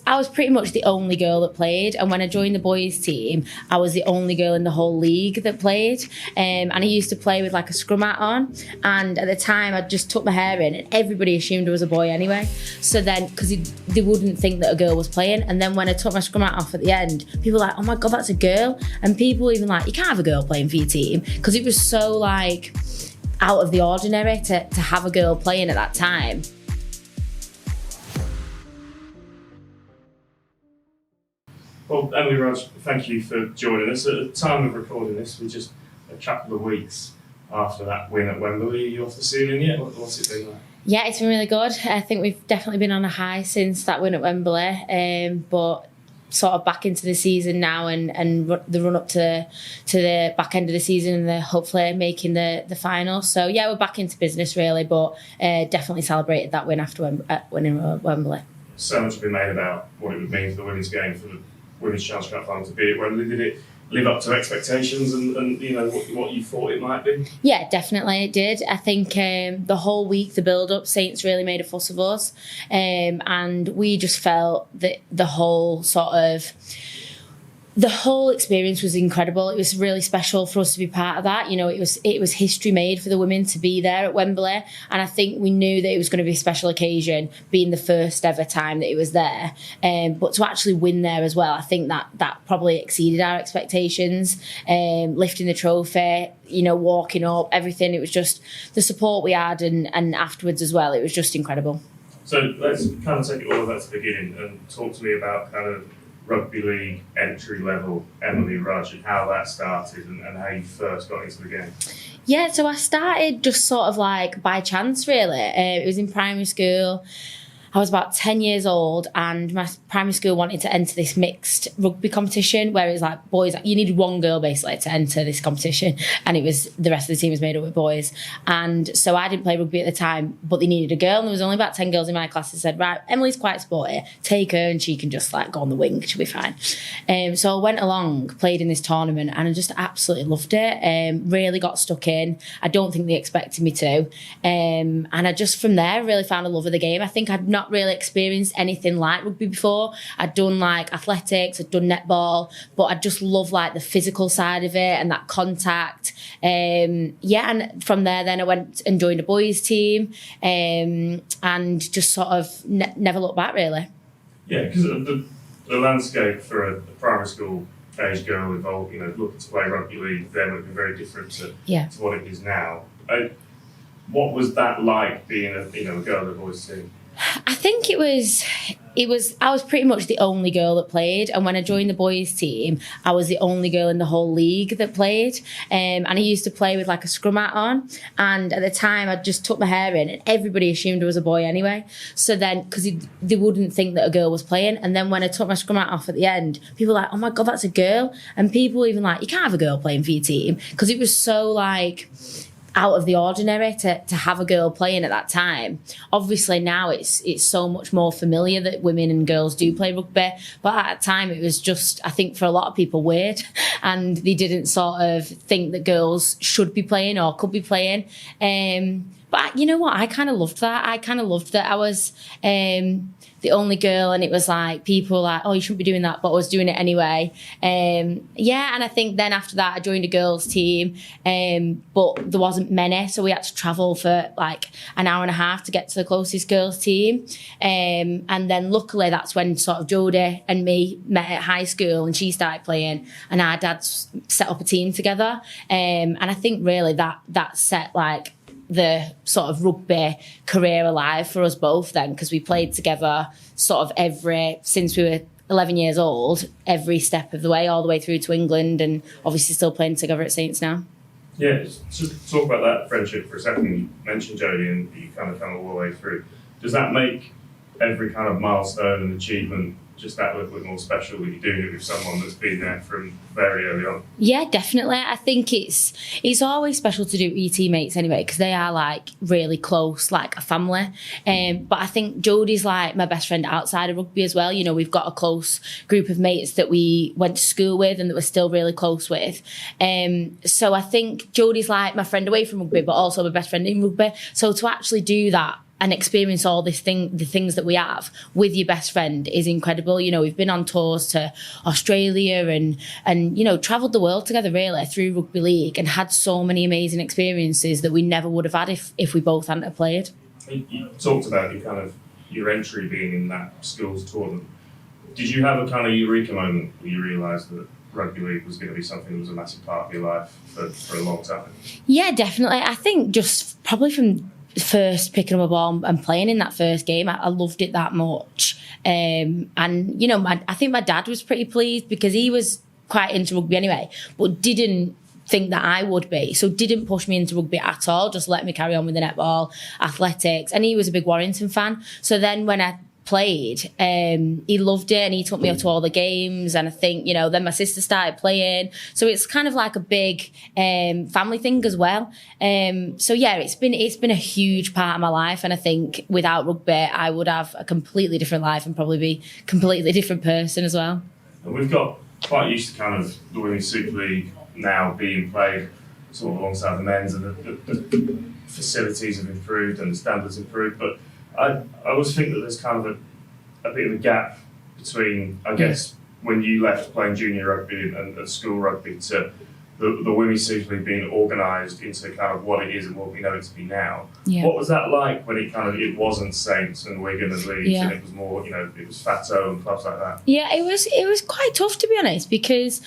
I was pretty much the only girl that played, and when I joined the boys team, I was the only girl in the whole league that played. And I used to play with like a scrum hat on, and at the time I just tucked my hair in, and everybody assumed I was a boy anyway. So then, because they wouldn't think that a girl was playing, and then when I took my scrum hat off at the end, people were like, "Oh my god, that's a girl!" And people were even like, "You can't have a girl playing for your team," because it was so like out of the ordinary to have a girl playing at that time. Well, Emily, Rudge, thank you for joining us. At the time of recording this, we're just a couple of weeks after that win at Wembley. Are you off the ceiling yet? What's it been like? Yeah, it's been really good. I think we've definitely been on a high since that win at Wembley, but sort of back into the season now and the run up to the back end of the season and hopefully making the final. So yeah, we're back into business really, but definitely celebrated that win after winning Wembley. So much has been made about what it would mean for the women's game, for the Women's Challenge Cup final to be at Wembley. Did it live up to expectations and you know what you thought it might be? Yeah, definitely it did. I think the whole week, the build-up, Saints really made a fuss of us, and we just felt that the whole experience was incredible. It was really special for us to be part of that. You know, it was history made for the women to be there at Wembley, and I think we knew that it was going to be a special occasion, being the first ever time that it was there. But to actually win there as well, I think that probably exceeded our expectations. Lifting the trophy, you know, walking up, everything. It was just the support we had, and afterwards as well. It was just incredible. So let's kind of take it all back to the beginning and talk to me about kind of rugby league entry level Emily Rudge and how that started and how you first got into the game. Yeah, so I started just sort of like by chance really. It was in primary school. I was about 10 years old and my primary school wanted to enter this mixed rugby competition where it was like boys, you needed one girl basically to enter this competition, and it was the rest of the team was made up with boys. And so I didn't play rugby at the time, but they needed a girl, and there was only about 10 girls in my class that said, right, Emily's quite sporty, take her and she can just like go on the wing, she'll be fine. So I went along, played in this tournament, and I just absolutely loved it. Really got stuck in. I don't think they expected me to. And I just from there really found a love of the game. I think I'd not really experienced anything like rugby before. I'd done like athletics, I'd done netball, but I just love like the physical side of it and that contact. And from there then I went and joined a boys team, and just sort of never looked back really. Yeah, because the landscape for a primary school age girl involved, you know, looking to play rugby league then would be very different to what it is now. What was that like being a girl in a boys team? I think it was I was pretty much the only girl that played, and when I joined the boys team I was the only girl in the whole league that played, and I used to play with like a scrum hat on, and at the time I just tucked my hair in and everybody assumed I was a boy anyway. So then, because they wouldn't think that a girl was playing, and then when I took my scrum hat off at the end, people were like, "Oh my god, that's a girl," and people were even like, "You can't have a girl playing for your team," because it was so like out of the ordinary to have a girl playing at that time. Obviously now it's so much more familiar that women and girls do play rugby, but at that time it was just, I think for a lot of people, weird, and they didn't sort of think that girls should be playing or could be playing. But you know what, I kind of loved that. I was the only girl, and it was like people were like, "Oh, you shouldn't be doing that," but I was doing it anyway. And I think then after that I joined a girls team, but there wasn't many, so we had to travel for like an hour and a half to get to the closest girls team. And then luckily that's when sort of Jodie and me met at high school, and she started playing, and our dads set up a team together. And I think really that set like the sort of rugby career alive for us both then, because we played together sort of since we were 11 years old, every step of the way, all the way through to England, and obviously still playing together at Saints now. Yeah, just talk about that friendship for a second. You mentioned Jodie and you kind of come all the way through. Does that make every kind of milestone and achievement just that little bit more special when you're doing it with someone that's been there from very early on? Yeah, definitely. I think it's always special to do it with your teammates anyway, because they are like really close, like a family. But I think Jodie's like my best friend outside of rugby as well. You know, we've got a close group of mates that we went to school with and that we're still really close with. So I think Jodie's like my friend away from rugby, but also my best friend in rugby. So to actually do that and experience all the things that we have with your best friend is incredible. You know, we've been on tours to Australia and you know, travelled the world together really through rugby league and had so many amazing experiences that we never would have had if we both hadn't have played. You talked about your entry being in that schools tournament. Did you have a kind of eureka moment where you realised that rugby league was going to be something that was a massive part of your life for a long time? Yeah, definitely. I think just probably from first picking up a ball and playing in that first game, I loved it that much. And, you know, I think my dad was pretty pleased because he was quite into rugby anyway, but didn't think that I would be. So didn't push me into rugby at all, just let me carry on with the netball, athletics. And he was a big Warrington fan. So then when I played, he loved it and he took me up to all the games, and I think, you know, then my sister started playing, so it's kind of like a big family thing as well. So yeah, it's been a huge part of my life, and I think without rugby I would have a completely different life and probably be a completely different person as well. And we've got quite used to kind of the Women's Super League now being played sort of alongside the men's, and the facilities have improved and the standards improved, but I always think that there's kind of a bit of a gap between, I guess, when you left playing junior rugby and school rugby to the Women's Super League being organised into kind of what it is and what we know it to be now. Yeah. What was that like when it wasn't Saints and Wigan and Leeds, and it was more, you know, it was Fatto and clubs like that? Yeah, it was quite tough, to be honest, because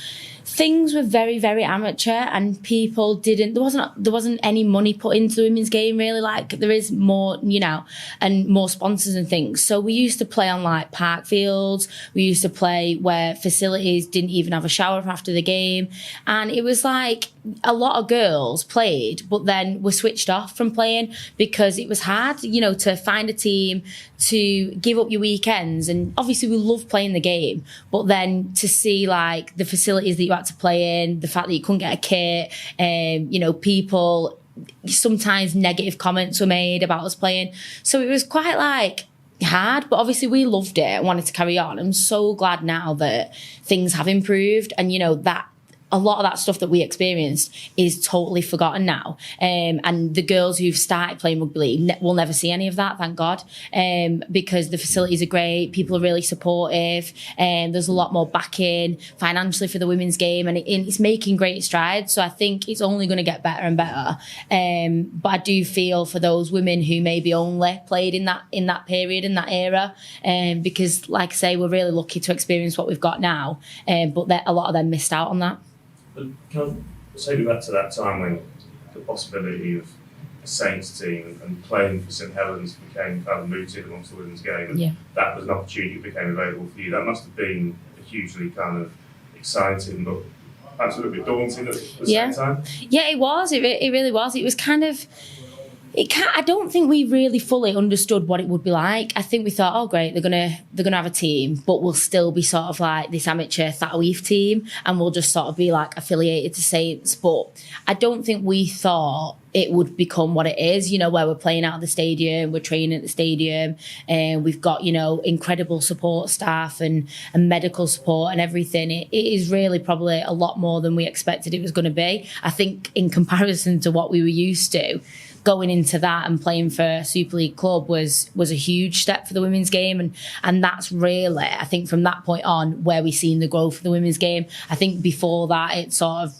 things were very, very amateur, and people there wasn't any money put into the women's game really, like there is more, you know, and more sponsors and things. So we used to play on like park fields, we used to play where facilities didn't even have a shower after the game, and it was like a lot of girls played but then were switched off from playing because it was hard, you know, to find a team, to give up your weekends. And obviously we love playing the game, but then to see like the facilities that you had to play in, the fact that you couldn't get a kit, you know, people, sometimes negative comments were made about us playing. So it was quite like hard, but obviously we loved it and wanted to carry on. I'm so glad now that things have improved, and you know, that a lot of that stuff that we experienced is totally forgotten now. And the girls who've started playing rugby league will never see any of that, thank God, because the facilities are great, people are really supportive, and there's a lot more backing financially for the women's game, and it's making great strides. So I think it's only going to get better and better. But I do feel for those women who maybe only played in that period, in that era, because like I say, we're really lucky to experience what we've got now, but a lot of them missed out on that. But can I take you back to that time when the possibility of a Saints team and playing for St Helens became kind of mooted amongst the women's game, and that was an opportunity that became available for you? That must have been hugely kind of exciting, but perhaps a little bit daunting at the same time. Yeah, it was. It really was. It was kind of. I don't think we really fully understood what it would be like. I think we thought, oh great, they're gonna have a team, but we'll still be sort of like this amateur Thatweef team, and we'll just sort of be like affiliated to Saints. But I don't think we thought it would become what it is, you know, where we're playing out of the stadium, we're training at the stadium, and we've got, you know, incredible support staff and medical support and everything. It is really probably a lot more than we expected it was going to be. I think in comparison to what we were used to, going into that and playing for a Super League club was a huge step for the women's game, and that's really, I think, from that point on where we've seen the growth of the women's game. I think before that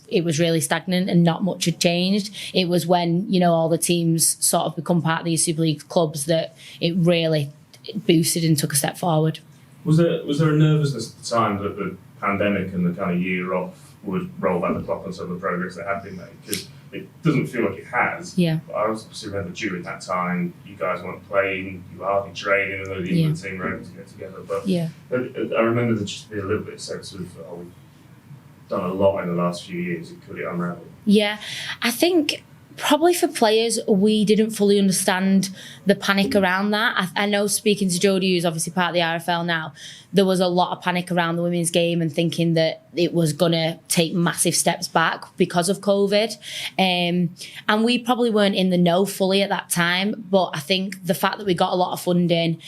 it was really stagnant and not much had changed. It was when, you know, all the teams sort of become part of these Super League clubs that it really boosted and took a step forward. Was there a nervousness at the time that the pandemic and the kind of year off would roll back the clock on some of the progress that had been made? Because it doesn't feel like it has. Yeah. But I also remember during that time, you guys weren't playing, you were hardly training, and though the England team were able to get together. But I remember there just be a little bit of sense of, we've done a lot in the last few years, could it unravel? Yeah, I think probably for players, we didn't fully understand the panic around that. I know, speaking to Jodie, who's obviously part of the RFL now, there was a lot of panic around the women's game and thinking that it was going to take massive steps back because of COVID. And we probably weren't in the know fully at that time. But I think the fact that we got a lot of funding,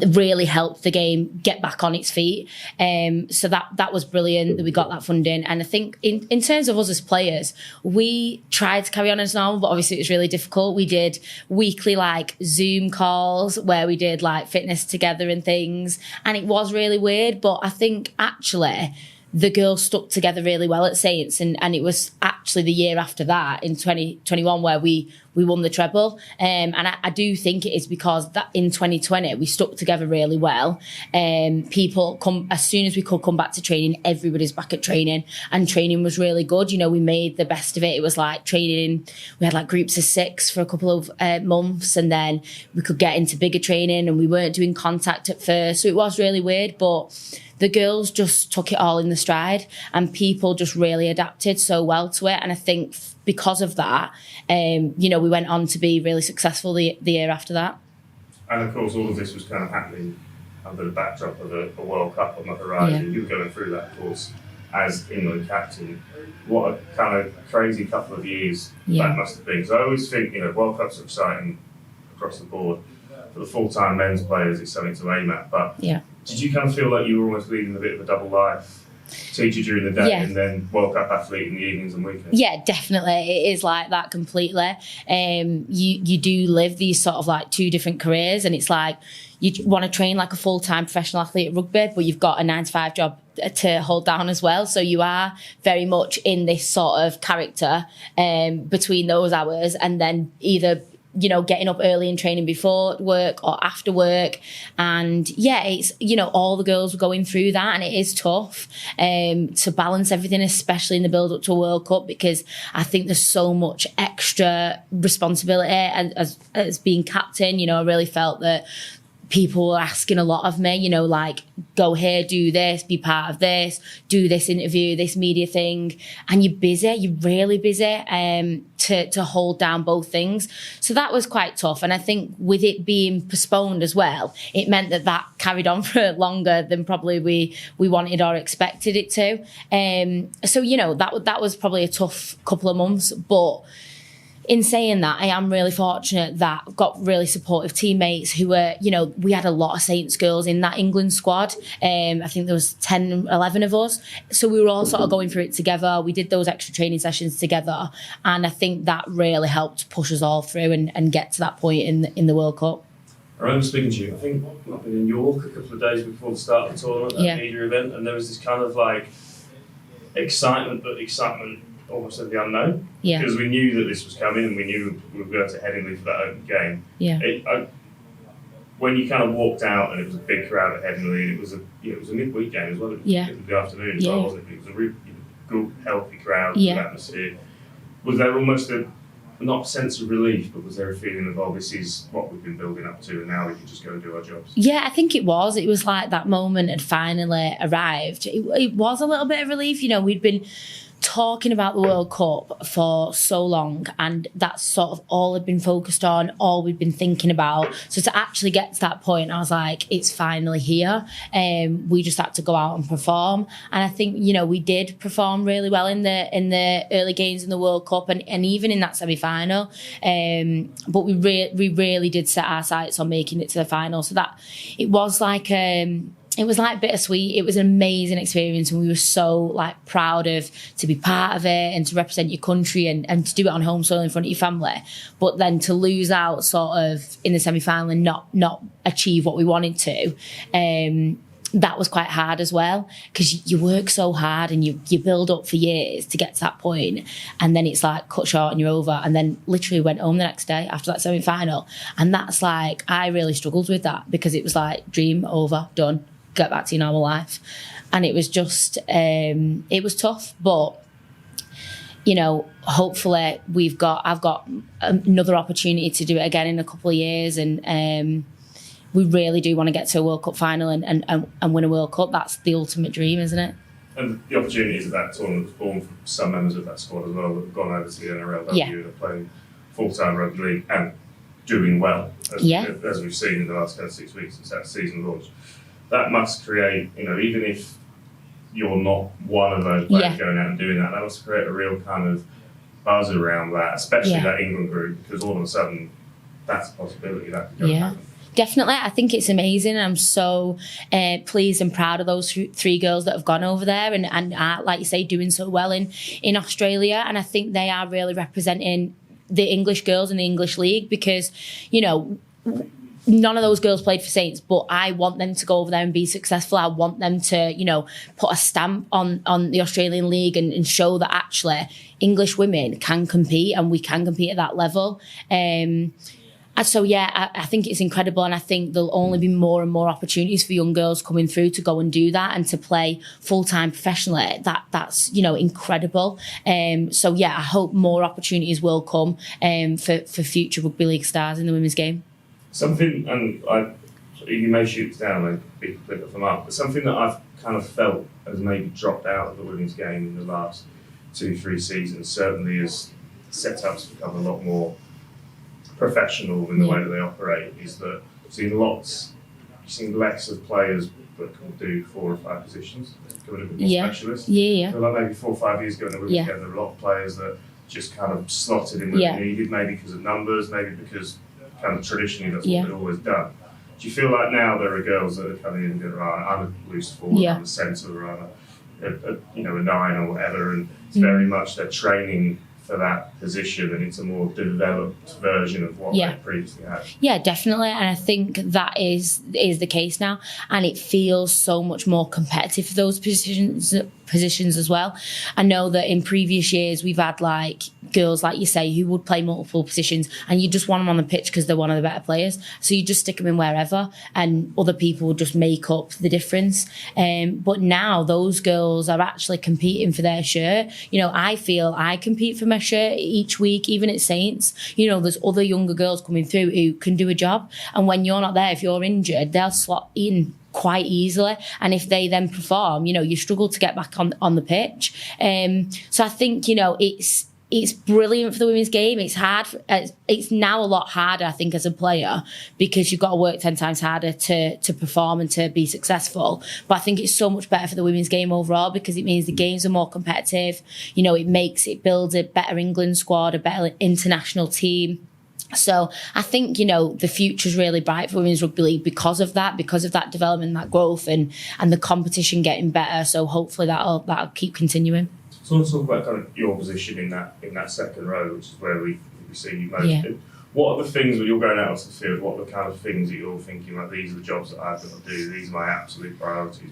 really helped the game get back on its feet. So that was brilliant that we got that funding. And I think in terms of us as players, we tried to carry on as normal, but obviously it was really difficult. We did weekly like Zoom calls where we did like fitness together and things. And it was really weird, but I think actually the girls stuck together really well at Saints, and it was actually the year after that in 2021 where we won the treble, and I do think it is because that in 2020 we stuck together really well. People come as soon as we could come back to training, everybody's back at training, and training was really good. You know, we made the best of it. It was like training, we had like groups of 6 for a couple of months, and then we could get into bigger training, and we weren't doing contact at first, so it was really weird, but the girls just took it all in the stride, and people just really adapted so well to it. And I think because of that, you know, we went on to be really successful the year after that. And of course, all of this was kind of happening under the backdrop of a World Cup on the horizon. Yeah. You were going through that, of course, as England captain. What a kind of crazy couple of years that must have been. Because I always think, you know, World Cups are exciting across the board. For the full-time men's players, it's something to aim at. But did you kind of feel like you were almost leading a bit of a double life? Teacher during the day and then World Cup athlete in the evenings and weekends? Yeah, definitely. It is like that completely. You do live these sort of like 2 different careers, and it's like you want to train like a full-time professional athlete at rugby, but you've got a 9-to-5 job to hold down as well. So you are very much in this sort of character between those hours, and then either, you know, getting up early and training before work or after work. And it's, you know, all the girls were going through that, and it is tough to balance everything, especially in the build up to a World Cup, because I think there's so much extra responsibility. And as being captain, you know, I really felt that people were asking a lot of me, you know, like, go here, do this, be part of this, do this interview, this media thing. And you're really busy to hold down both things. So that was quite tough. And I think with it being postponed as well, it meant that carried on for longer than probably we wanted or expected it to. So, you know, that was probably a tough couple of months, but in saying that, I am really fortunate that I've got really supportive teammates who were, you know, we had a lot of Saints girls in that England squad. I think there was 10, 11 of us. So we were all sort of going through it together. We did those extra training sessions together. And I think that really helped push us all through and get to that point in the World Cup. I remember speaking to you, I think I've been in York a couple of days before the start of the tournament, that media event, and there was this kind of like excitement almost at the unknown, because we knew that this was coming, and we knew we were going to Headingley for that open game. When you kind of walked out, and it was a big crowd at Headingley, and it was a midweek game as well. It was the afternoon as well, wasn't it? It was a really good, healthy crowd, good atmosphere. Was there almost not a sense of relief, but was there a feeling of, oh, this is what we've been building up to, and now we can just go and do our jobs? Yeah, I think it was. It was like that moment had finally arrived. It was a little bit of relief. You know, we'd been talking about the World Cup for so long, and that's sort of all I'd been focused on, all we'd been thinking about. So to actually get to that point, I was like, it's finally here. We just had to go out and perform, and I think, you know, we did perform really well in the early games in the World Cup, and even in that semi-final. But we really did set our sights on making it to the final. So that it was like bittersweet. It was an amazing experience, and we were so like proud to be part of it and to represent your country and to do it on home soil in front of your family. But then to lose out sort of in the semi-final and not achieve what we wanted to, that was quite hard as well, because you work so hard and you build up for years to get to that point, and then it's like cut short and you're over, and then literally went home the next day after that semi-final. And that's like, I really struggled with that, because it was like dream over, done, get back to your normal life. And it was just it was tough, but you know, hopefully I've got another opportunity to do it again in a couple of years, and we really do want to get to a World Cup final and win a World Cup. That's the ultimate dream, isn't it? And the opportunities of that tournament was born from some members of that squad as well that have gone over to the NRLW and are playing full-time rugby league and doing well, as we've seen in the last 6 weeks since that season launched. That must create, you know, even if you're not one of those players going out and doing that, that must create a real kind of buzz around that, especially that England group, because all of a sudden that's a possibility that could go happen. Definitely. I think it's amazing. I'm so pleased and proud of those three girls that have gone over there and are, like you say, doing so well in Australia. And I think they are really representing the English girls in the English league because, you know, none of those girls played for Saints, but I want them to go over there and be successful. I want them to, you know, put a stamp on the Australian league and show that actually English women can compete and we can compete at that level. And so, yeah, I think it's incredible, and I think there'll only be more and more opportunities for young girls coming through to go and do that and to play full-time professionally. That's, you know, incredible. So, yeah, I hope more opportunities will come for future rugby league stars in the women's game. Something, and you may shoot this down and be completely off the mark, but something that I've kind of felt has maybe dropped out of the women's game in the last 2-3 seasons certainly has setups become a lot more professional in the way that they operate, is that you've seen less of players that can do 4 or 5 positions, becoming a bit more specialist. So like maybe 4 or 5 years ago in the women's game, there were a lot of players that just kind of slotted in where they needed, maybe because of numbers, maybe because kind of traditionally that's what they'd always done. Do you feel like now there are girls that are coming in and going, right, I'm a loose forward, I'm a centre, or I'm a 9 or whatever, and it's very much they're training for that position, and it's a more developed version of what they previously had. Yeah, definitely, and I think that is the case now, and it feels so much more competitive for those positions as well. I know that in previous years we've had like girls, like you say, who would play multiple positions, and you just want them on the pitch because they're one of the better players, so you just stick them in wherever, and other people would just make up the difference. But now those girls are actually competing for their shirt. You know, I feel I compete for my shirt each week, even at Saints. You know, there's other younger girls coming through who can do a job, and when you're not there, if you're injured, they'll slot in quite easily, and if they then perform, you know, you struggle to get back on the pitch. So I think, you know, it's brilliant for the women's game. It's hard. It's now a lot harder, I think, as a player, because you've got to work 10 times harder to perform and to be successful. But I think it's so much better for the women's game overall, because it means the games are more competitive. You know, it builds a better England squad, a better international team. So I think, you know, the future's really bright for Women's Rugby League because of that development, that growth, and the competition getting better. So hopefully that'll keep continuing. So let's talk about kind of your position in that second row, which is where we see you most. Yeah. What are the things when you're going out onto the field? What are the kind of things that you're thinking, like, these are the jobs that I've got to do, these are my absolute priorities?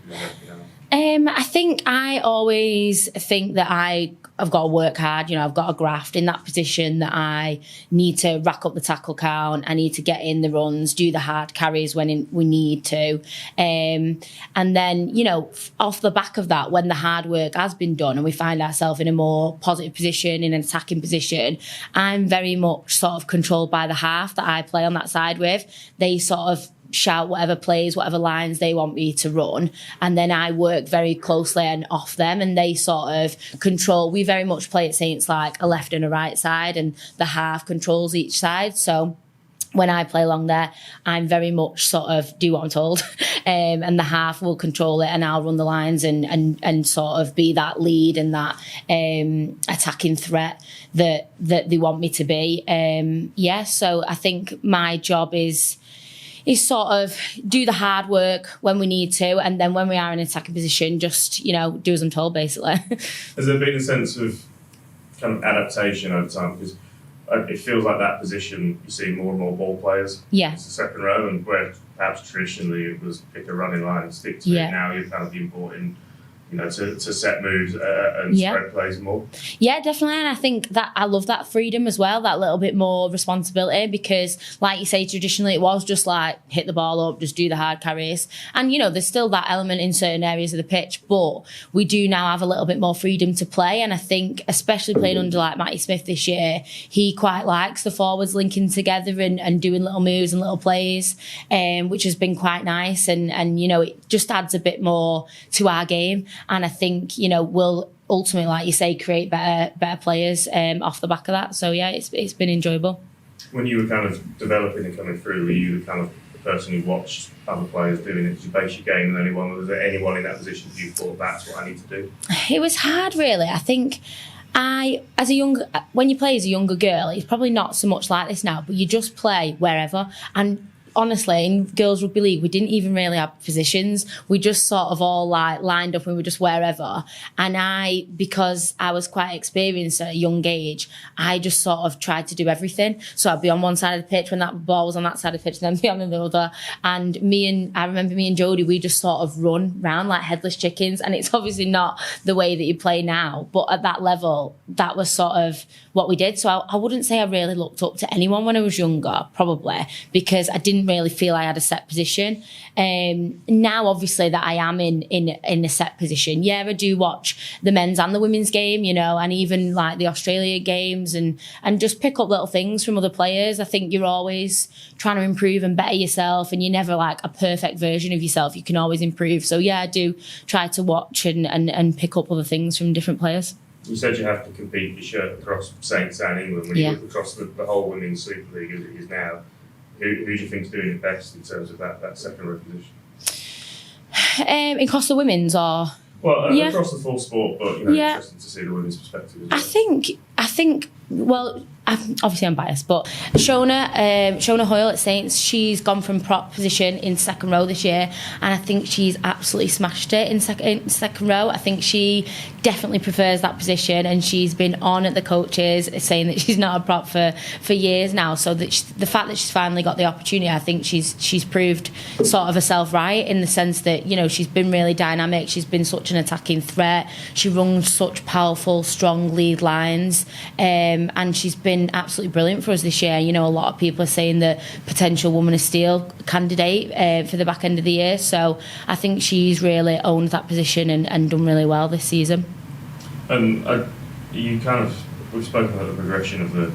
I think I always think that I've got to work hard. You know, I've got to graft in that position, that I need to rack up the tackle count. I need to get in the runs, do the hard carries when we need to. And then, you know, off the back of that, when the hard work has been done and we find ourselves in a more positive position, in an attacking position, I'm very much sort of controlled by the half that I play on that side with. They sort of shout whatever plays, whatever lines they want me to run, and then I work very closely and off them, and they sort of control. We very much play at Saints like a left and a right side, and the half controls each side. So when I play along there, I'm very much sort of do what I'm told, and the half will control it, and I'll run the lines and sort of be that lead and that attacking threat that they want me to be. So I think my job is sort of do the hard work when we need to, and then when we are in an attacking position, just, you know, do as I'm told, basically. Has there been a sense of kind of adaptation over time? Because it feels like that position, you see more and more ball players. Yeah. It's the second row, and where perhaps traditionally it was pick a running line and stick to it. Now you're kind of importing, you know, to set moves and spread plays more. Yeah, definitely. And I think that I love that freedom as well, that little bit more responsibility, because like you say, traditionally it was just like hit the ball up, just do the hard carries. And, you know, there's still that element in certain areas of the pitch, but we do now have a little bit more freedom to play. And I think, especially playing under like Matty Smith this year, he quite likes the forwards linking together and doing little moves and little plays, which has been quite nice. And, you know, it just adds a bit more to our game. And I think, you know, we'll ultimately, like you say, create better players off the back of that. So, yeah, it's been enjoyable. When you were kind of developing and coming through, were you the kind of person who watched other players doing it? Did you base your game on anyone? Was there anyone in that position you thought, that's what I need to do? It was hard, really. I think when you play as a younger girl, it's probably not so much like this now, but you just play wherever. And honestly, in girls rugby league, we didn't even really have positions. We just sort of all like lined up and we were just wherever. And because I was quite experienced at a young age, I just sort of tried to do everything. So I'd be on one side of the pitch when that ball was on that side of the pitch, and then be on the other. And I remember me and Jodie, we just sort of run round like headless chickens. And it's obviously not the way that you play now, but at that level, that was sort of what we did. So I wouldn't say I really looked up to anyone when I was younger, probably, because I didn't really feel I had a set position. Now, obviously, that I am in a set position, yeah, I do watch the men's and the women's game, you know, and even like the Australia games and just pick up little things from other players. I think you're always trying to improve and better yourself, and you're never like a perfect version of yourself. You can always improve. So yeah, I do try to watch and pick up other things from different players. You said you have to compete your shirt across Saints and England. When you look across the whole Women's Super League as it is now, who do you think is doing it best in terms of that second row position? Across the women's or? Well, across the full sport, but interesting to see the women's perspective as well. I think. Well, obviously I'm biased, but Shona Hoyle at Saints, she's gone from prop position in second row this year, and I think she's absolutely smashed it in second row. I think she definitely prefers that position, and she's been on at the coaches saying that she's not a prop for years now. So that the fact that she's finally got the opportunity, I think she's proved sort of herself right, in the sense that, you know, she's been really dynamic. She's been such an attacking threat. She runs such powerful, strong lead lines, and she's been absolutely brilliant for us this year. You know, a lot of people are saying that potential Woman of Steel candidate for the back end of the year. So I think she's really owned that position and done really well this season. And we've spoken about the progression of the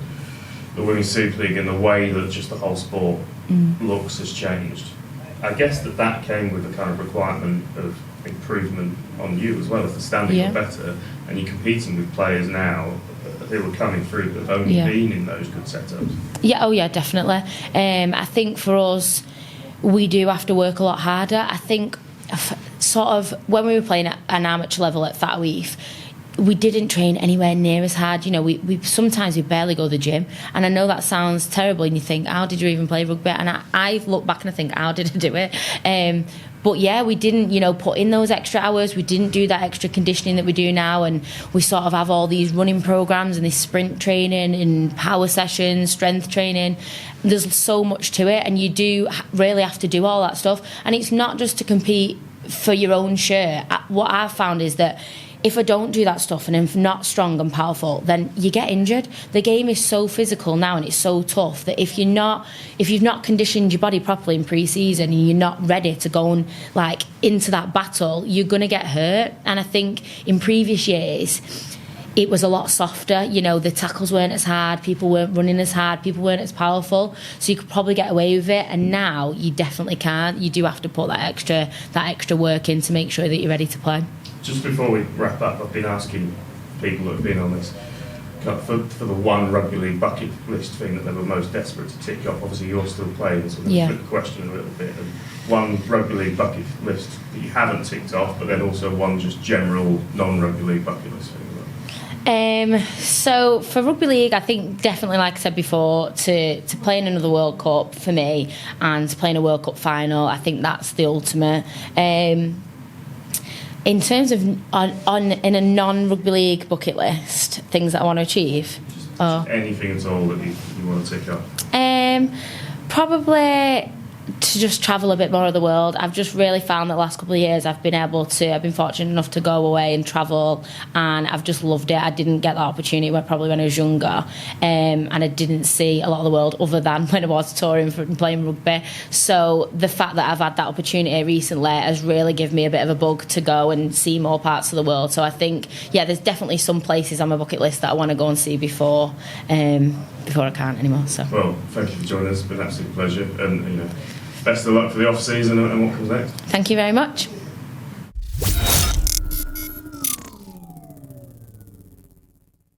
Women's Super League and the way that just the whole sport looks has changed. I guess that came with a kind of requirement of improvement on you as well, as the standing got better, and you're competing with players now who are coming through that have only been in those good setups. Yeah, definitely. I think for us, we do have to work a lot harder. I think sort of when we were playing at an amateur level at Fataweef, we didn't train anywhere near as hard. You know, we sometimes we barely go to the gym, and I know that sounds terrible, and you think, how did you even play rugby? And I look back and I think, how did I do it? But yeah, we didn't, you know, put in those extra hours. We didn't do that extra conditioning that we do now, and we sort of have all these running programs and this sprint training and power sessions, strength training. There's so much to it, and you do really have to do all that stuff. And it's not just to compete for your own shirt. What I've found is that if I don't do that stuff and I'm not strong and powerful, then you get injured. The game is so physical now, and it's so tough that if you've not conditioned your body properly in pre-season and you're not ready to go and like into that battle, you're gonna get hurt. And I think in previous years it was a lot softer. You know, the tackles weren't as hard, people weren't running as hard, people weren't as powerful, so you could probably get away with it. And now you definitely can't. You do have to put that extra work in to make sure that you're ready to play. Just before we wrap up, I've been asking people that have been on this for the one rugby league bucket list thing that they were most desperate to tick off. Obviously, you're still playing, so I'm going to flip the question a little bit. And one rugby league bucket list that you haven't ticked off, but then also one just general non-rugby league bucket list thing. So for rugby league, I think definitely, like I said before, to play in another World Cup for me, and to play in a World Cup final, I think that's the ultimate. In terms of in a non-rugby league bucket list, things that I want to achieve, just anything at all that you want to tick off. Probably to just travel a bit more of the world. I've just really found that the last couple of years I've been fortunate enough to go away and travel, and I've just loved it. I didn't get that opportunity probably when I was younger, and I didn't see a lot of the world other than when I was touring and playing rugby. So the fact that I've had that opportunity recently has really given me a bit of a bug to go and see more parts of the world. So I think, there's definitely some places on my bucket list that I want to go and see before I can't anymore. So. Well, thank you for joining us. It's been an absolute pleasure, and best of luck for the off season and what comes next. Thank you very much.